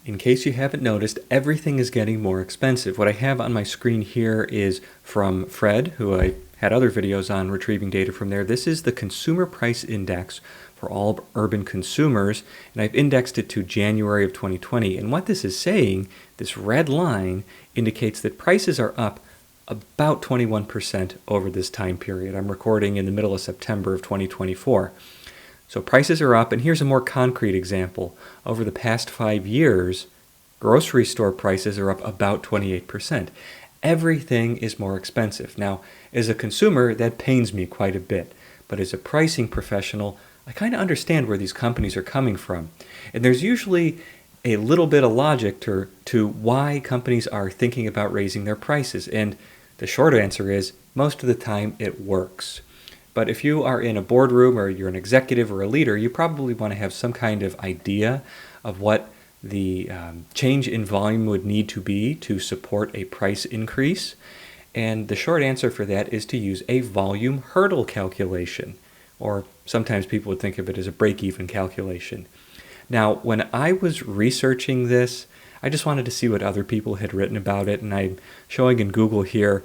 In case you haven't noticed, everything is getting more expensive. What I have on my screen here is from Fred, who I had other videos on retrieving data from there. This is the Consumer Price Index for all urban consumers, and I've indexed it to January of 2020. And what this is saying, this red line, indicates that prices are up about 21% over this time period. I'm recording in the middle of September of 2024. So prices are up, and here's a more concrete example. Over the past 5 years, grocery store prices are up about 28%. Everything is more expensive. Now, as a consumer, that pains me quite a bit. But as a pricing professional, I kind of understand where these companies are coming from. And there's usually a little bit of logic to why companies are thinking about raising their prices. And the short answer is, most of the time it works. But if you are in a boardroom or you're an executive or a leader, you probably want to have some kind of idea of what the change in volume would need to be to support a price increase. And the short answer for that is to use a volume hurdle calculation, or sometimes people would think of it as a break-even calculation. Now, when I was researching this, I just wanted to see what other people had written about it, and I'm showing in Google here.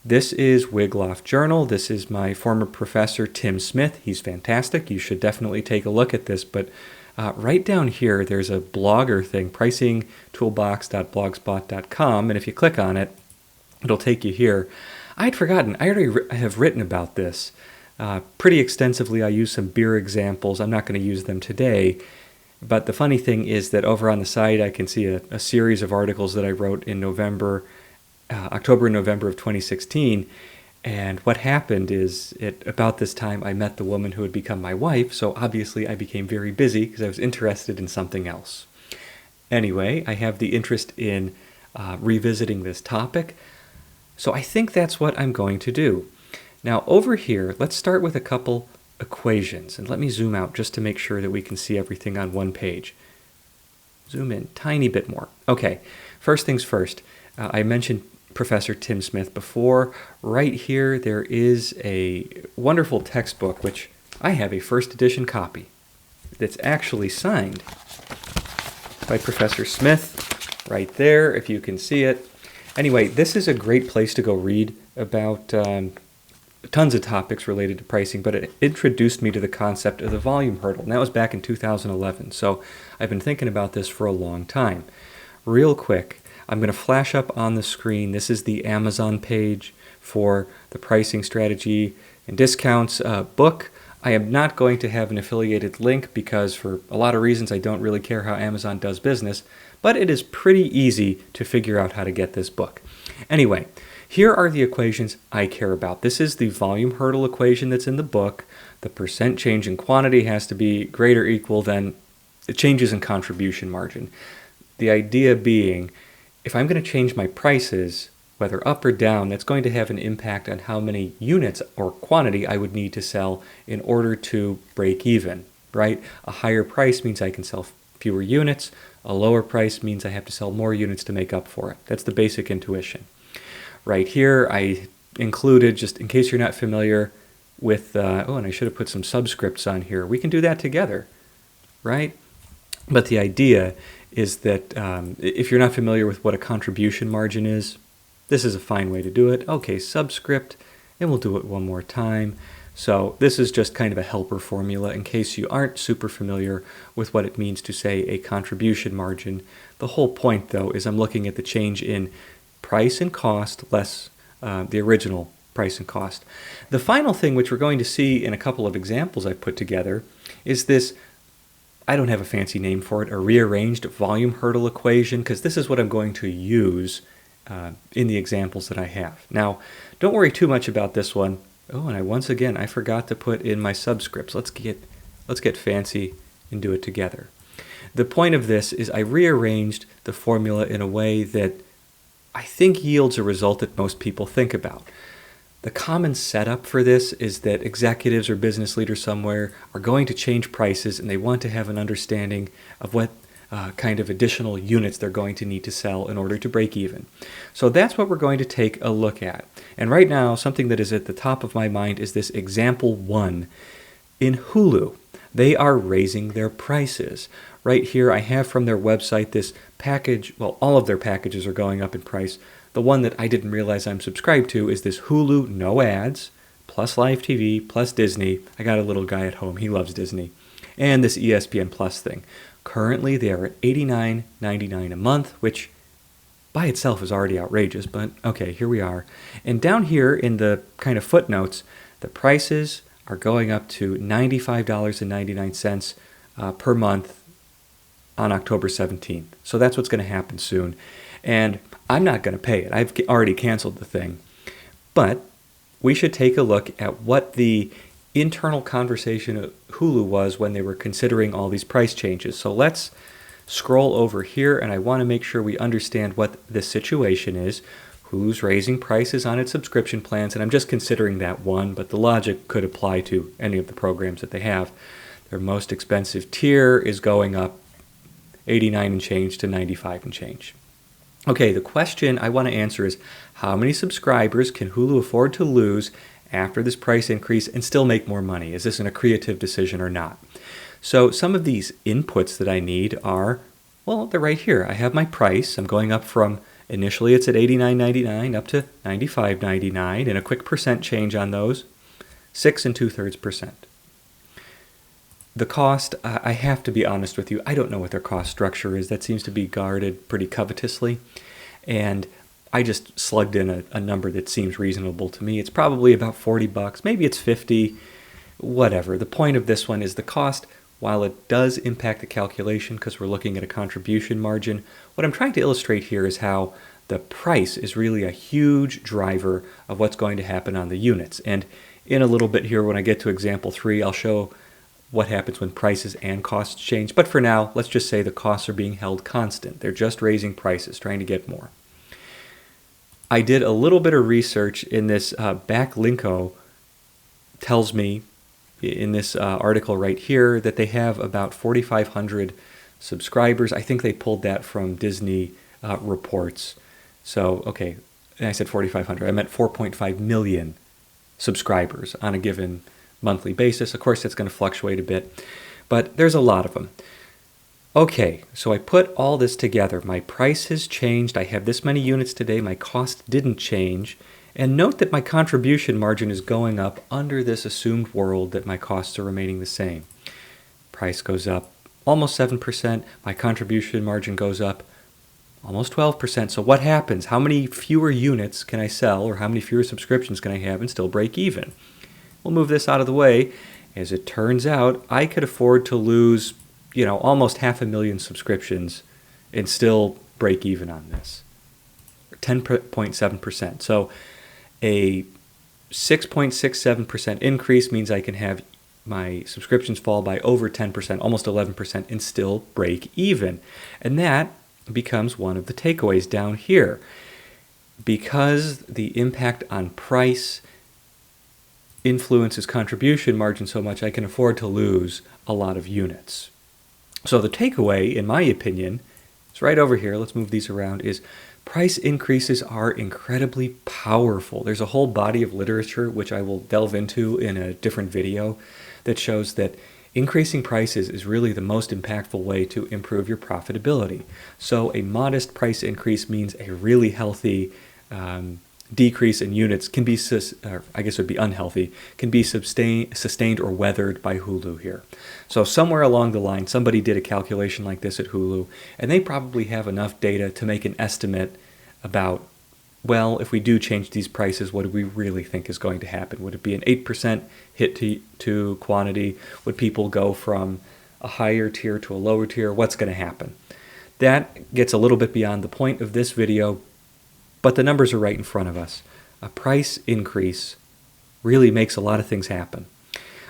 This is Wigloff Journal. This is my former professor, Tim Smith. He's fantastic. You should definitely take a look at this. But right down here, there's a blogger thing, pricingtoolbox.blogspot.com. And if you click on it, it'll take you here. I'd forgotten. I already have written about this pretty extensively. I use some beer examples. I'm not going to use them today. But the funny thing is that over on the side, I can see a series of articles that I wrote in October and November of 2016, and what happened is about this time I met the woman who would become my wife, so obviously I became very busy because I was interested in something else. Anyway, I have the interest in revisiting this topic, so I think that's what I'm going to do. Now over here, let's start with a couple equations, and let me zoom out just to make sure that we can see everything on one page. Zoom in tiny bit more. Okay, first things first. I mentioned Professor Tim Smith before. Right here, there is a wonderful textbook, which I have a first edition copy, that's actually signed by Professor Smith, right there, if you can see it. Anyway, this is a great place to go read about tons of topics related to pricing, but it introduced me to the concept of the volume hurdle, and that was back in 2011. So I've been thinking about this for a long time. Real quick, I'm going to flash up on the screen. This is the Amazon page for the Pricing Strategy and Discounts book. I am not going to have an affiliated link because for a lot of reasons I don't really care how Amazon does business, but it is pretty easy to figure out how to get this book. Anyway, here are the equations I care about. This is the volume hurdle equation that's in the book. The percent change in quantity has to be greater or equal than the changes in contribution margin. The idea being, if I'm going to change my prices, whether up or down, that's going to have an impact on how many units or quantity I would need to sell in order to break even, right? A higher price means I can sell fewer units. A lower price means I have to sell more units to make up for it. That's the basic intuition. Right here, I included, just in case you're not familiar with, and I should have put some subscripts on here. We can do that together, right? But the idea is that if you're not familiar with what a contribution margin is, this is a fine way to do it. Okay, subscript, and we'll do it one more time. So this is just kind of a helper formula in case you aren't super familiar with what it means to say a contribution margin. The whole point, though, is I'm looking at the change in price and cost less the original price and cost. The final thing, which we're going to see in a couple of examples I've put together, is this, I don't have a fancy name for it, a rearranged volume hurdle equation, because this is what I'm going to use in the examples that I have. Now, don't worry too much about this one. Oh, and once again, I forgot to put in my subscripts. Let's get fancy and do it together. The point of this is I rearranged the formula in a way that I think yields a result that most people think about. The common setup for this is that executives or business leaders somewhere are going to change prices, and they want to have an understanding of what kind of additional units they're going to need to sell in order to break even. So that's what we're going to take a look at. And right now, something that is at the top of my mind is this example 1. In Hulu, they are raising their prices. Right here, I have from their website this package. Well, all of their packages are going up in price. The one that I didn't realize I'm subscribed to is this Hulu, no ads, plus live TV, plus Disney. I got a little guy at home. He loves Disney. And this ESPN Plus thing. Currently, they are at $89.99 a month, which by itself is already outrageous, but okay, here we are. And down here in the kind of footnotes, the prices are going up to $95.99 per month on October 17th. So that's what's going to happen soon. And I'm not going to pay it. I've already canceled the thing. But we should take a look at what the internal conversation at Hulu was when they were considering all these price changes. So let's scroll over here, and I want to make sure we understand what the situation is. Hulu's raising prices on its subscription plans, and I'm just considering that one, but the logic could apply to any of the programs that they have. Their most expensive tier is going up 89 and change to 95 and change. Okay, the question I want to answer is, how many subscribers can Hulu afford to lose after this price increase and still make more money? Is this a creative decision or not? So some of these inputs that I need are, well, they're right here. I have my price. I'm going up from, initially it's at $89.99 up to $95.99, and a quick percent change on those, 6 2/3%. The cost, I have to be honest with you, I don't know what their cost structure is. That seems to be guarded pretty covetously. And I just slugged in a number that seems reasonable to me. It's probably about $40, maybe it's 50, whatever. The point of this one is the cost, while it does impact the calculation because we're looking at a contribution margin, what I'm trying to illustrate here is how the price is really a huge driver of what's going to happen on the units. And in a little bit here, when I get to example 3, I'll show what happens when prices and costs change. But for now, let's just say the costs are being held constant. They're just raising prices, trying to get more. I did a little bit of research in this Backlinko tells me in this article right here that they have about 4,500 subscribers. I think they pulled that from Disney reports. So, okay, and I said 4,500. I meant 4.5 million subscribers on a given monthly basis. Of course, that's going to fluctuate a bit, but there's a lot of them. Okay, so I put all this together. My price has changed. I have this many units today. My cost didn't change. And note that my contribution margin is going up under this assumed world that my costs are remaining the same. Price goes up almost 7%. My contribution margin goes up almost 12%. So what happens? How many fewer units can I sell, or how many fewer subscriptions can I have and still break even? We'll move this out of the way. As it turns out, I could afford to lose, almost 500,000 subscriptions and still break even on this. 10.7%. So a 6.67% increase means I can have my subscriptions fall by over 10%, almost 11%, and still break even. And that becomes one of the takeaways down here. Because the impact on price influences contribution margin so much, I can afford to lose a lot of units. So the takeaway, in my opinion, is right over here. Let's move these around. Is price increases are incredibly powerful. There's a whole body of literature, which I will delve into in a different video, that shows that increasing prices is really the most impactful way to improve your profitability. So a modest price increase means a really healthy decrease in units can be, I guess it would be unhealthy, can be sustained or weathered by Hulu here. So somewhere along the line, somebody did a calculation like this at Hulu, and they probably have enough data to make an estimate about, well, if we do change these prices, what do we really think is going to happen? Would it be an 8% hit to quantity? Would people go from a higher tier to a lower tier? What's going to happen? That gets a little bit beyond the point of this video, but the numbers are right in front of us. A price increase really makes a lot of things happen.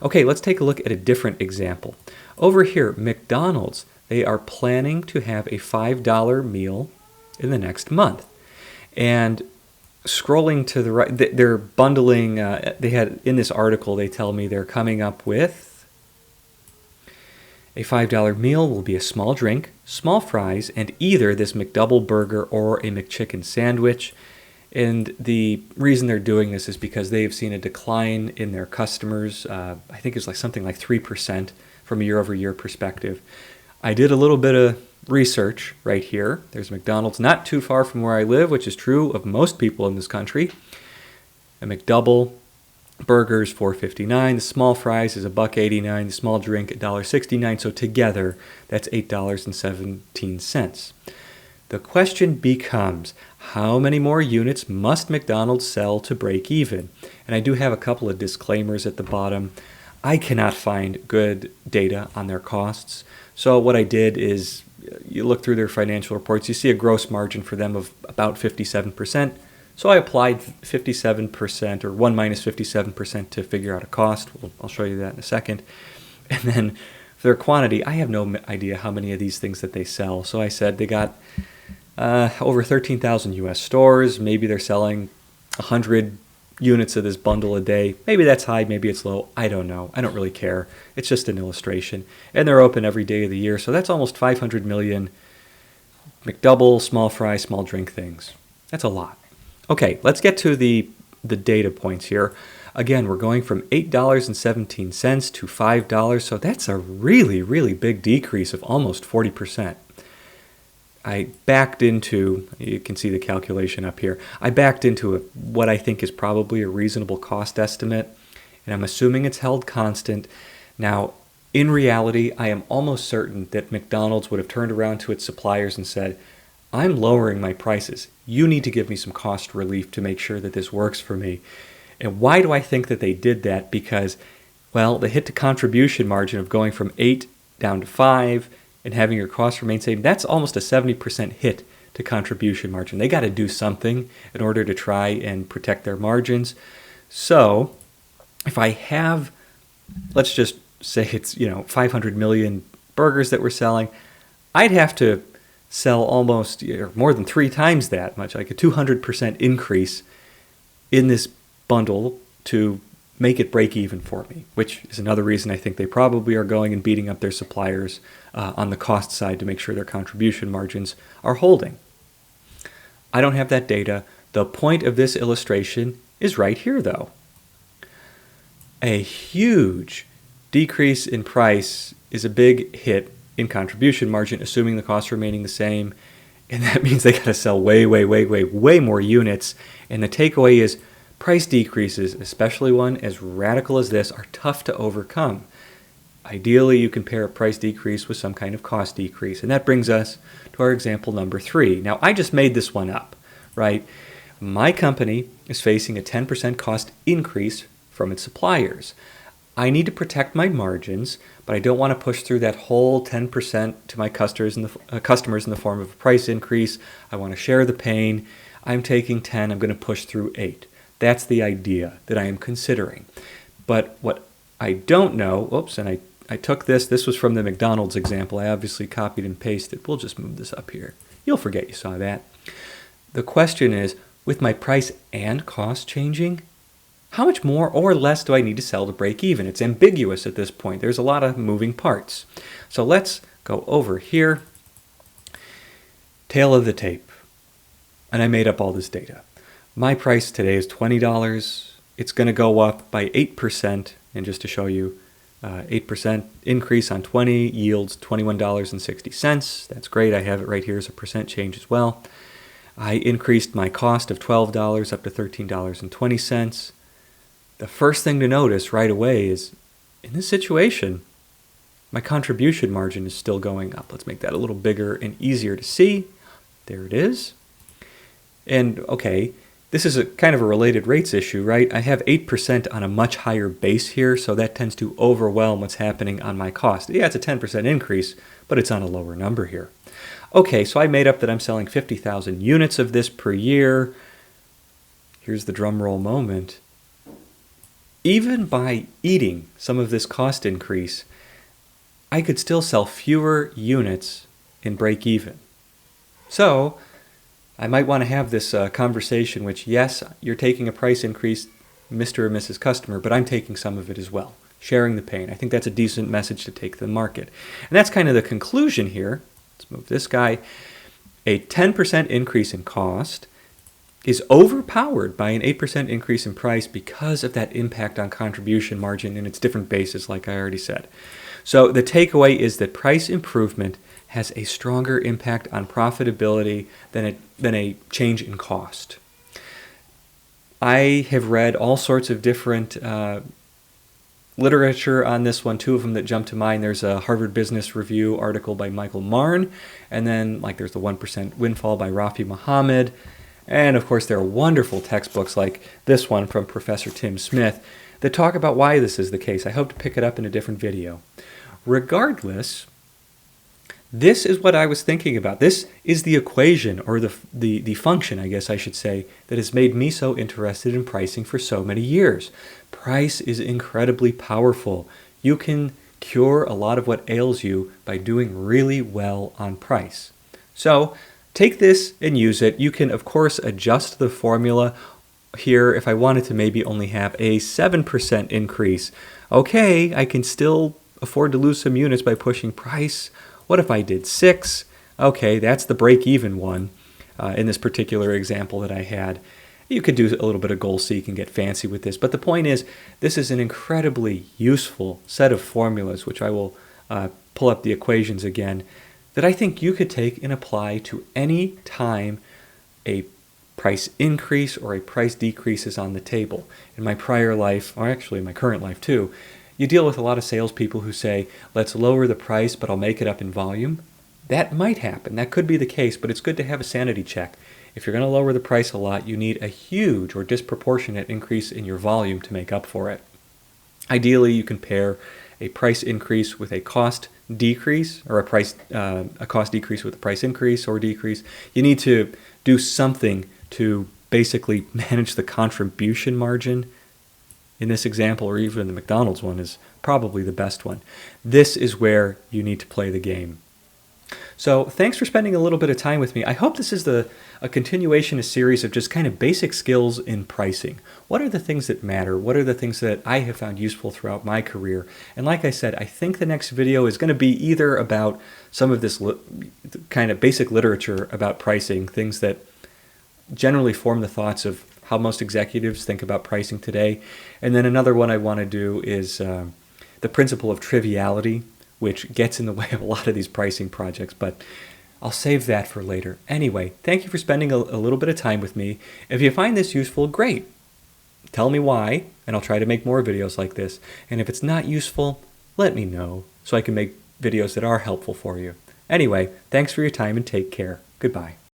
Okay, let's take a look at a different example. Over here, McDonald's, they are planning to have a $5 meal in the next month. And scrolling to the right, they're bundling, they had, in this article, they tell me they're coming up with a $5 meal will be a small drink, small fries, and either this McDouble burger or a McChicken sandwich. And the reason they're doing this is because they've seen a decline in their customers. I think it's something like 3% from a year-over-year perspective. I did a little bit of research right here. There's McDonald's not too far from where I live, which is true of most people in this country. A McDouble burgers $4.59. The small fries is $1.89. The small drink $1.69. So together, that's $8.17. The question becomes, how many more units must McDonald's sell to break even? And I do have a couple of disclaimers at the bottom. I cannot find good data on their costs. So what I did is, you look through their financial reports, you see a gross margin for them of about 57%. So I applied 57%, or 1 minus 57% to figure out a cost. I'll show you that in a second. And then for their quantity, I have no idea how many of these things that they sell. So I said they got over 13,000 US stores. Maybe they're selling 100 units of this bundle a day. Maybe that's high, maybe it's low. I don't know. I don't really care. It's just an illustration. And they're open every day of the year. So that's almost 500 million McDouble, small fry, small drink things. That's a lot. Okay, let's get to the data points here. Again, we're going from $8.17 to $5, so that's a really, really big decrease of almost 40%. I backed into, you can see the calculation up here, I backed into what I think is probably a reasonable cost estimate, and I'm assuming it's held constant. Now, in reality, I am almost certain that McDonald's would have turned around to its suppliers and said, I'm lowering my prices. You need to give me some cost relief to make sure that this works for me. And why do I think that they did that? Because, well, the hit to contribution margin of going from 8 down to 5 and having your costs remain same, that's almost a 70% hit to contribution margin. They got to do something in order to try and protect their margins. So if I have, let's just say it's 500 million burgers that we're selling, I'd have to sell almost or more than 3 times that much, like a 200% increase in this bundle to make it break even for me, which is another reason I think they probably are going and beating up their suppliers on the cost side to make sure their contribution margins are holding. I don't have that data. The point of this illustration is right here, though. A huge decrease in price is a big hit in contribution margin, assuming the costs remaining the same. And that means they got to sell way more units. And the takeaway is price decreases, especially one as radical as this, are tough to overcome. Ideally, you can pair a price decrease with some kind of cost decrease. And that brings us to our example number 3. Now, I just made this one up, right? My company is facing a 10% cost increase from its suppliers. I need to protect my margins, but I don't want to push through that whole 10% to my customers in the form of a price increase. I want to share the pain. I'm taking 10. I'm going to push through 8. That's the idea that I am considering. But what I don't know, and I took this. This was from the McDonald's example. I obviously copied and pasted. We'll just move this up here. You'll forget you saw that. The question is, with my price and cost changing, how much more or less do I need to sell to break even? It's ambiguous at this point. There's a lot of moving parts. So let's go over here. Tail of the tape. And I made up all this data. My price today is $20. It's going to go up by 8%. And just to show you, 8% increase on 20 yields $21.60. That's great. I have it right here as a percent change as well. I increased my cost of $12 up to $13.20. The first thing to notice right away is, in this situation, my contribution margin is still going up. Let's make that a little bigger and easier to see. There it is. And okay, this is a kind of a related rates issue, right? I have 8% on a much higher base here, so that tends to overwhelm what's happening on my cost. Yeah, it's a 10% increase, but it's on a lower number here. Okay, so I made up that I'm selling 50,000 units of this per year. Here's the drum roll moment. Even by eating some of this cost increase, I could still sell fewer units and break even. So I might want to have this conversation, which, yes, you're taking a price increase, Mr. or Mrs. Customer, but I'm taking some of it as well, sharing the pain. I think that's a decent message to take to the market. And that's kind of the conclusion here. Let's move this guy. A 10% increase in cost is overpowered by an 8% increase in price because of that impact on contribution margin in its different bases, like I already said. So the takeaway is that price improvement has a stronger impact on profitability than a change in cost. I have read all sorts of different literature on this one. Two of them that jump to mind. There's a Harvard Business Review article by Michael Marn, and then there's the 1% Windfall by Rafi Mohammed. And of course there are wonderful textbooks like this one from Professor Tim Smith that talk about why this is the case. I hope to pick it up in a different video. Regardless, this is what I was thinking about. This is the equation, or the function, I guess I should say, that has made me so interested in pricing for so many years. Price is incredibly powerful. You can cure a lot of what ails you by doing really well on price. So take this and use it. You can, of course, adjust the formula here. If I wanted to maybe only have a 7% increase, okay, I can still afford to lose some units by pushing price. What if I did 6? Okay, that's the break-even one in this particular example that I had. You could do a little bit of goal seek and get fancy with this, but the point is, this is an incredibly useful set of formulas, which I will pull up the equations again, that I think you could take and apply to any time a price increase or a price decrease is on the table. In my prior life, or actually in my current life too, you deal with a lot of salespeople who say, let's lower the price, but I'll make it up in volume. That might happen. That could be the case, but it's good to have a sanity check. If you're going to lower the price a lot, you need a huge or disproportionate increase in your volume to make up for it. Ideally, you can pair a price increase with a cost decrease, or a cost decrease with a price increase or decrease. You need to do something to basically manage the contribution margin. In this example, or even the McDonald's one, is probably the best one. This is where you need to play the game. So thanks for spending a little bit of time with me. I hope this is a continuation, a series of just kind of basic skills in pricing. What are the things that matter? What are the things that I have found useful throughout my career? And like I said, I think the next video is going to be either about some of this kind of basic literature about pricing, things that generally form the thoughts of how most executives think about pricing today. And then another one I want to do is the principle of triviality, which gets in the way of a lot of these pricing projects, but I'll save that for later. Anyway, thank you for spending a little bit of time with me. If you find this useful, great. Tell me why, and I'll try to make more videos like this. And if it's not useful, let me know so I can make videos that are helpful for you. Anyway, thanks for your time and take care. Goodbye.